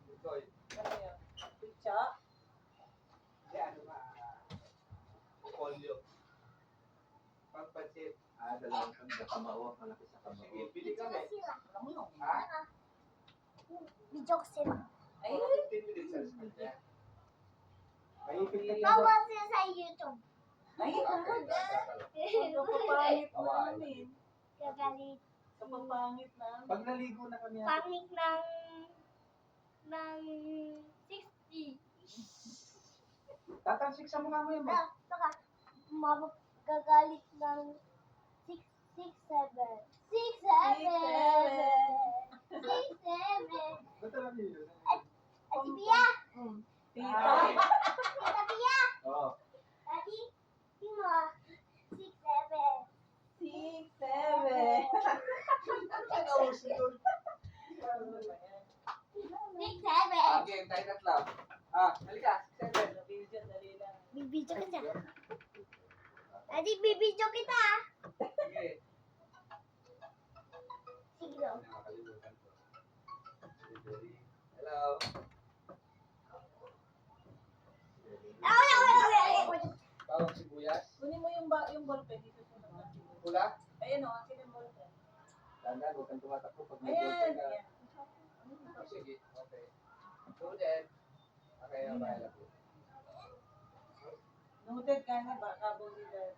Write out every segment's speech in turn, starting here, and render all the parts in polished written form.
Itoy. Ano yan? Pizza? Hindi, ano ba? Polio. Pagpansit. Dalawang kamao, malaki sa kamao. Sige, bili kami. Alam mo yun. Ha? Video ko sila. Ay, 15 minutes sa kanya. Maipit ka Bawa sila sa YouTube. ay, Okay. kapapangit namin. Gagalit. Kapapangit namin. Pag naligo na kami. Pangit ng 60. Tatalsik sa mukha mo yun. Saka, gagalit ng 6, 6, 7. 6, 7. 6, 7. Ba't alam niyo yun? Ati Pia! Tita. Tita Pia! Oo. Daddy, tingnan mo. 6, 7. 6, 7. Ano si Lord? 6, 7. Okay, tayo tatlo. Halika. 7. Video, dali lang. Bibidyo ka dyan. Daddy, bibidyo kita. Sige. Sige daw. Nakakalimutan ko. Hello. Bawang sibuyas. Kunin mo yung ballpen dito sa naman. Pula. Ayan o, akin yung ballpen. Tanda, huwag kang tumatakbo pag may Ayan. ka. Ayan. Sige, okay. Noted. Okay, bahala po. Noted ka na ba? Kabo nila.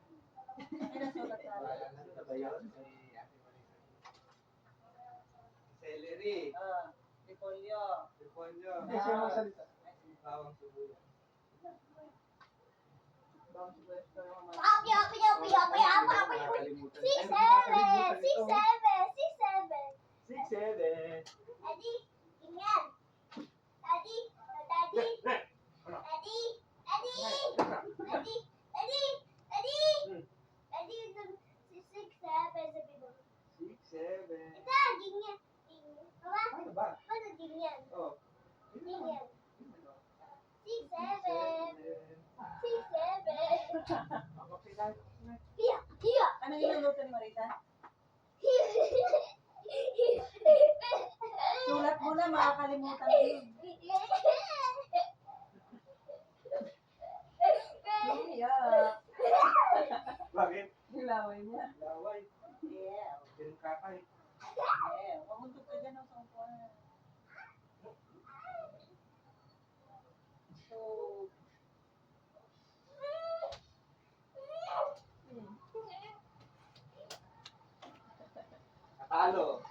Ay, nasulat sa Bahala na. Ano ba yun? Si Ate Marisa. Celery. Repolyo. Repolyo. Kasi yung magsalita. Bawang sibuyas. Bawang sibuyas ko yung mga. Api, api, api, api, api, api. 6, 7. 6, 7. 6, 7. 6, 7. Daddy, tingnan. Daddy, daddy. Daddy, daddy. Daddy, daddy, daddy. Daddy, 6, 7 sabi mo. 6, 7. Ito, ganyan. Mama, Ano ba? ano ganyan? Oh. Ganyan. 6, 7. 7. 6, 7. Ako sila. Hiya, hiya. Ano yung luto ni Marita? Sulat mo na, makakalimutan mo yun. Yeah. Bakit? Laway niya. Laway. Yeah. Pinukakay. Yeah. Pamuntok ka dyan sa upuan. So, Natalo.